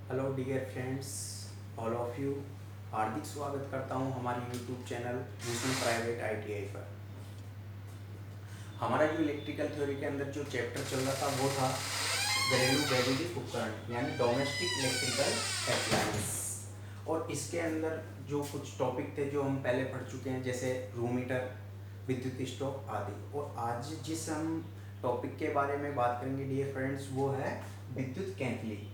Hello dear friends, all of you. हार्दिक स्वागत करता हूं हमारे YouTube channel Bhushan private ITI पर। हमारा जो इलेक्ट्रिकल थ्योरी के अंदर जो चैप्टर चल रहा था वो था घरेलू वैद्युतिक उपकरण यानी डोमेस्टिक इलेक्ट्रिकल अप्लायंस। और इसके अंदर जो कुछ टॉपिक थे जो हम पहले पढ़ चुके हैं, जैसे रूम हीटर, विद्युत स्टोव आदि। और आज जिस हम टॉपिक के बारे में बात करेंगे डियर फ्रेंड्स, वो है विद्युत केतली।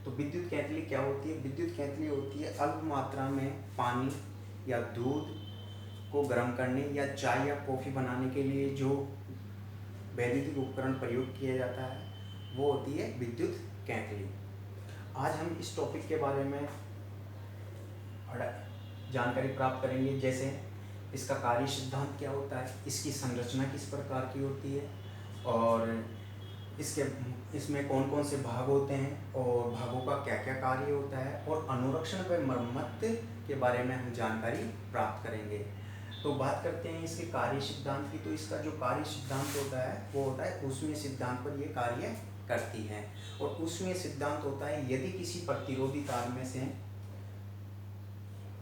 तो विद्युत केतली क्या होती है? विद्युत केतली होती है अल्प मात्रा में पानी या दूध को गर्म करने या चाय या कॉफ़ी बनाने के लिए जो वैद्युतिक उपकरण प्रयोग किया जाता है वो होती है विद्युत केतली। आज हम इस टॉपिक के बारे में जानकारी प्राप्त करेंगे, जैसे इसका कार्य सिद्धांत क्या होता है, इसकी संरचना किस प्रकार की होती है, और इसमें कौन कौन से भाग होते हैं और भागों का क्या क्या कार्य होता है, और अनुरक्षण व मरम्मत के बारे में हम जानकारी प्राप्त करेंगे। तो बात करते हैं इसके कार्य सिद्धांत की। तो इसका जो कार्य सिद्धांत होता है वो होता है ऊष्मीय सिद्धांत पर ये कार्य करती है। और ऊष्मीय सिद्धांत होता है यदि किसी प्रतिरोधी तार में से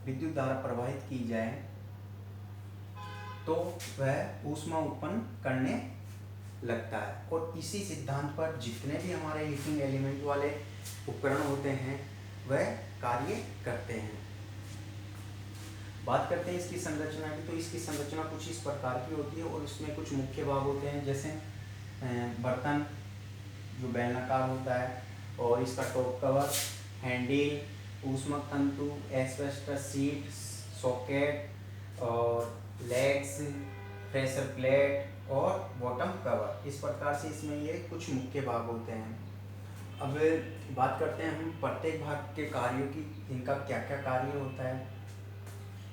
विद्युत धारा प्रवाहित की जाए तो वह ऊष्मा उत्पन्न करने लगता है। और इसी सिद्धांत पर जितने भी हमारे हीटिंग एलिमेंट वाले उपकरण होते हैं वह कार्य करते हैं। बात करते हैं इसकी संरचना की। तो इसकी संरचना कुछ इस प्रकार की होती है और इसमें कुछ मुख्य भाग होते हैं, जैसे बर्तन जो बेलनाकार होता है, और इसका टॉप कवर, हैंडल, ऊष्मक तंतु, एस्बेस्टस शीट, सॉकेट और लेग्स, प्रेशर प्लेट और बॉटम कवर। इस प्रकार से इसमें ये कुछ मुख्य भाग होते हैं। अब बात करते हैं हम प्रत्येक भाग के कार्यों की, इनका क्या क्या कार्य होता है।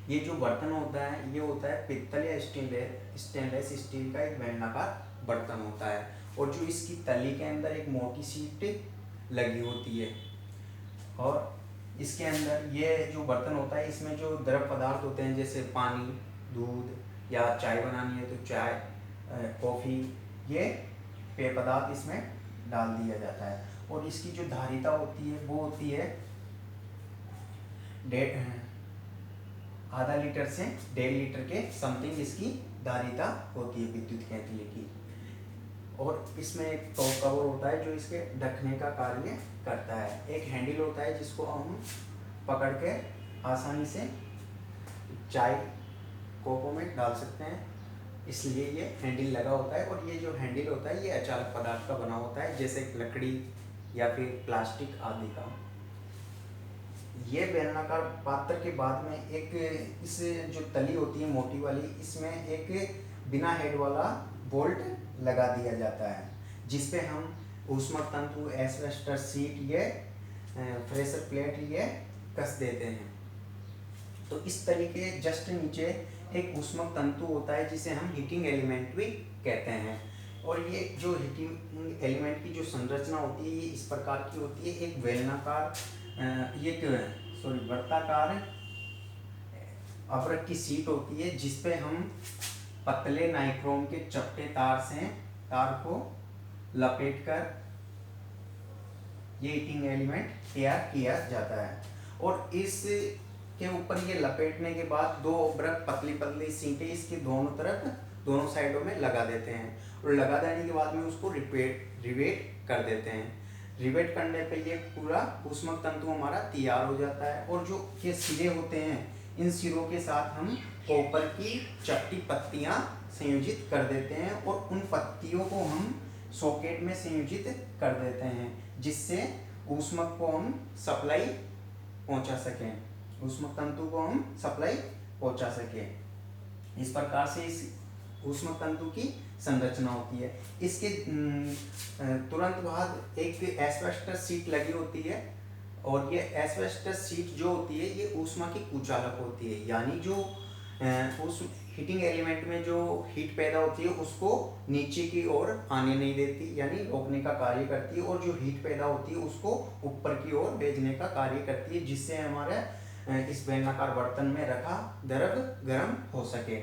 ये जो बर्तन होता है ये होता है पित्तल या स्टेनलेस स्टील का एक बेलनाकार बर्तन होता है, और जो इसकी तली के अंदर एक मोटी शीट लगी होती है। और इसके अंदर ये जो बर्तन होता है इसमें जो द्रव पदार्थ होते हैं, जैसे पानी, दूध या चाय बनानी है तो चाय, कॉफ़ी, ये पेय पदार्थ इसमें डाल दिया जाता है। और इसकी जो धारिता होती है वो होती है आधा लीटर से 1.5 लीटर के समथिंग इसकी धारिता होती है विद्युत केतली की। और इसमें एक टॉप कवर होता है जो इसके ढकने का कार्य करता है। एक हैंडल होता है जिसको हम पकड़ के आसानी से चाय कोपों में डाल सकते हैं, इसलिए ये हैंडल लगा होता है। और ये जो हैंडल होता है ये अचालक पदार्थ का बना होता है, जैसे लकड़ी या फिर प्लास्टिक आदि का। ये बेलनाकार पात्र के बाद में एक इस जो तली होती है मोटी वाली, इसमें एक बिना हेड वाला बोल्ट लगा दिया जाता है, जिसपे हम ऊष्मक तंतु, एस्बेस्टस शीट, ये प्रेशर प्लेट ये कस देते हैं। तो इस तरीके जस्ट नीचे एक ऊष्मक तंतु होता है जिसे हम हीटिंग एलिमेंट भी कहते हैं। और ये जो हीटिंग एलिमेंट की जो संरचना होती है ये इस प्रकार की होती है। एक बेलनाकार वर्ताकार अवरक की शीट होती है जिसपे हम पतले नाइक्रोम के चपटे तार को लपेट कर ये हीटिंग एलिमेंट तैयार किया जाता है। और इस के ऊपर ये लपेटने के बाद दो अवरक पतली पतली सीटें इसके दोनों साइडों में लगा देते हैं। और लगा देने के बाद में उसको रिवेट कर देते हैं। रिवेट करने पे ये पूरा ऊष्मक तंतु हमारा तैयार हो जाता है। और जो ये सिरे होते हैं इन सिरों के साथ हम कॉपर की चपटी पत्तियां संयोजित कर देते हैं, और उन पत्तियों को हम सॉकेट में संयोजित कर देते हैं, जिससे ऊष्मक को हम सप्लाई पहुंचा सकें, ऊष्मक तंतु को हम सप्लाई पहुंचा सकें। इस प्रकार से इस ऊष्मक तंतु की संरचना होती है। इसके तुरंत बाद एक एस्बेस्टस शीट लगी होती है, और ये एस्बेस्टस शीट जो होती है ये ऊष्मा की कुचालक होती है, यानी जो उस हीटिंग एलिमेंट में जो हीट पैदा होती है उसको नीचे की ओर आने नहीं देती, यानी रोकने का कार्य करती है। और जो हीट पैदा होती है उसको ऊपर की ओर भेजने का कार्य करती है, जिससे हमारे इस बेलनाकार बर्तन में रखा द्रव गर्म हो सके।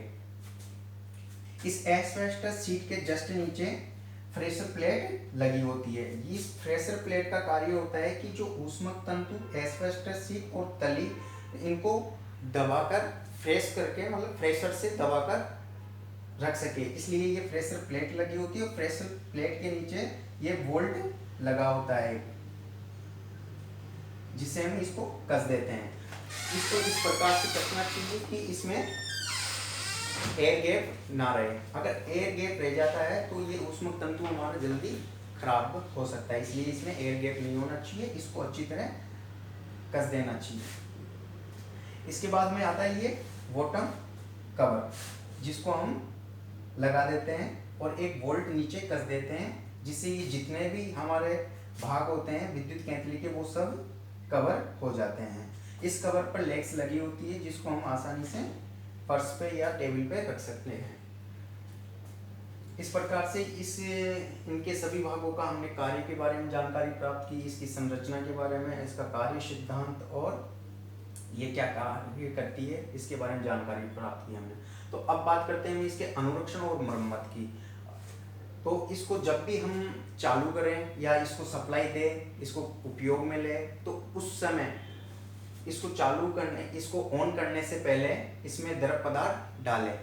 इस एस्बेस्टस शीट के जस्ट नीचे प्रेशर प्लेट लगी होती है। इस प्रेशर प्लेट का कार्य होता है कि जो ऊष्मक तंतु, एस्बेस्टस शीट और तली, इनको दबाकर फ्रेश करके, मतलब प्रेशर से दबाकर रख सके, इसलिए ये प्रेशर प्लेट लगी होती है। और प्रेशर प्लेट के नीचे ये बोल्ट लगा होता है जिससे हम इसको कस देते हैं। इसको इस प्रकार से कसना चाहिए कि इसमें एयर गैप ना रहे। अगर एयर गैप रह जाता है तो ये ऊष्मक तंतु हमारा जल्दी खराब हो सकता है, इसलिए इसमें एयर गैप नहीं होना चाहिए। इसको अच्छी तरह कस देना चाहिए। इसके बाद में आता है ये बॉटम कवर, जिसको हम लगा देते हैं और एक बोल्ट नीचे कस देते हैं, जिससे ये जितने भी हमारे भाग होते हैं विद्युत केंद्र के वो सब कवर हो जाते हैं। इस कवर पर लेग्स लगी होती है जिसको हम आसानी से फर्श पे या टेबल पे रख सकते हैं। इस प्रकार से इनके सभी भागों का हमने कार्य के बारे में जानकारी प्राप्त की, इसकी संरचना के बारे में, इसका कार्य सिद्धांत और ये क्या कार्य करती है इसके बारे में जानकारी प्राप्त की हमने। तो अब बात करते हैं इसके अनुरक्षण और मरम्मत की। तो इसको जब भी हम चालू करें या इसको सप्लाई दें, इसको उपयोग में ले, तो उस समय इसको चालू करने, इसको ऑन करने से पहले इसमें द्रव पदार्थ डालें,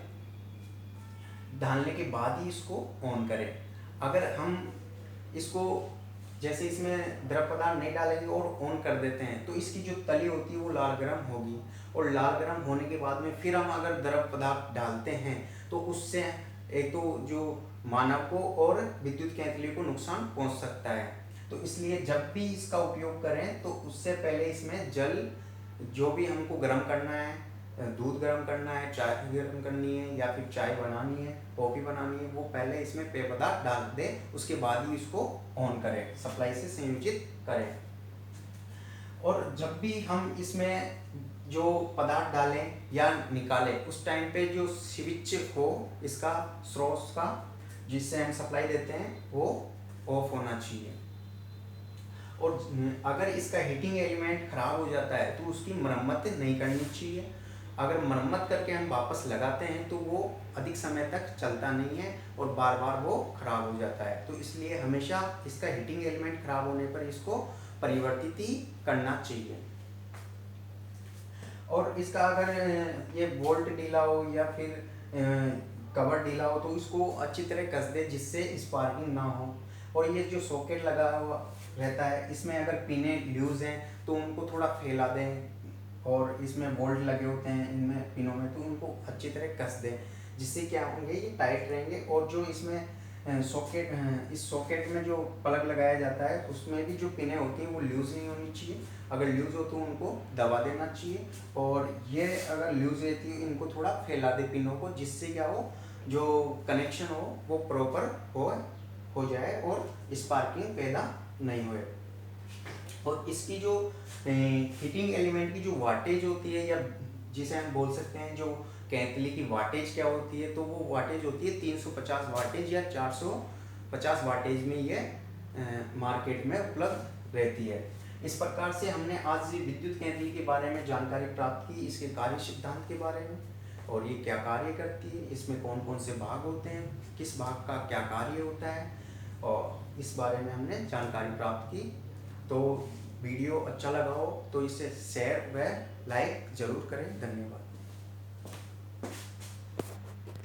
डालने के बाद ही इसको ऑन करें। अगर हम इसको जैसे इसमें द्रव पदार्थ नहीं डालेंगे और ऑन कर देते हैं तो इसकी जो तली होती है वो लाल गर्म होगी, और लाल गर्म होने के बाद में फिर हम अगर द्रव पदार्थ डालते हैं तो उससे एक तो जो मानव को और विद्युत केंद्र को नुकसान पहुंच सकता है। तो इसलिए जब भी इसका उपयोग करें तो उससे पहले इसमें जल, जो भी हमको गर्म करना है, दूध गर्म करना है, चाय गर्म करनी है या फिर चाय बनानी है, कॉफ़ी बनानी है, वो पहले इसमें पेय पदार्थ डाल दें, उसके बाद ही इसको ऑन करें, सप्लाई से संयोजित करें। और जब भी हम इसमें जो पदार्थ डालें या निकालें उस टाइम पे जो स्विच हो इसका स्रोत का, जिससे हम सप्लाई देते हैं, वो ऑफ होना चाहिए। और अगर इसका हीटिंग एलिमेंट खराब हो जाता है तो उसकी मरम्मत नहीं करनी चाहिए। अगर मरम्मत करके हम वापस लगाते हैं तो वो अधिक समय तक चलता नहीं है और बार बार वो खराब हो जाता है। तो इसलिए हमेशा इसका हीटिंग एलिमेंट खराब होने पर इसको परिवर्तित ही करना चाहिए। और इसका अगर ये बोल्ट ढीला हो या फिर कवर ढीला हो तो इसको अच्छी तरह कस दे जिससे स्पार्किंग ना हो। और ये जो सॉकेट लगा हुआ रहता है इसमें अगर पिने लूज हैं तो उनको थोड़ा फैला दें, और इसमें बोल्ट लगे होते हैं इनमें पिनों में तो उनको अच्छी तरह कस दें, जिससे क्या होंगे ये टाइट रहेंगे। और जो इसमें इस सॉकेट में जो प्लग लगाया जाता है उसमें भी जो पिनें होती हैं वो लूज नहीं होनी चाहिए। अगर लूज हो तो उनको दबा देना चाहिए, और ये अगर लूज रहती है इनको थोड़ा फैला दे पिनों को, जिससे क्या हो जो कनेक्शन हो वो प्रॉपर हो जाए और स्पार्किंग पैदा नहीं होए। और इसकी जो हीटिंग एलिमेंट की जो वाटेज होती है, या जिसे हम बोल सकते हैं जो कैंतली की वाटेज क्या होती है, तो वो वाटेज होती है 350 वाटेज या 450 वाटेज में ये मार्केट में उपलब्ध रहती है। इस प्रकार से हमने आज विद्युत केंद्र के बारे में जानकारी प्राप्त की, इसके कार्य सिद्धांत के बारे में, और ये क्या कार्य करती है, इसमें कौन कौन से भाग होते हैं, किस भाग का क्या कार्य होता है, और इस बारे में हमने जानकारी प्राप्त की। तो वीडियो अच्छा लगा हो तो इसे शेयर व लाइक जरूर करें। धन्यवाद।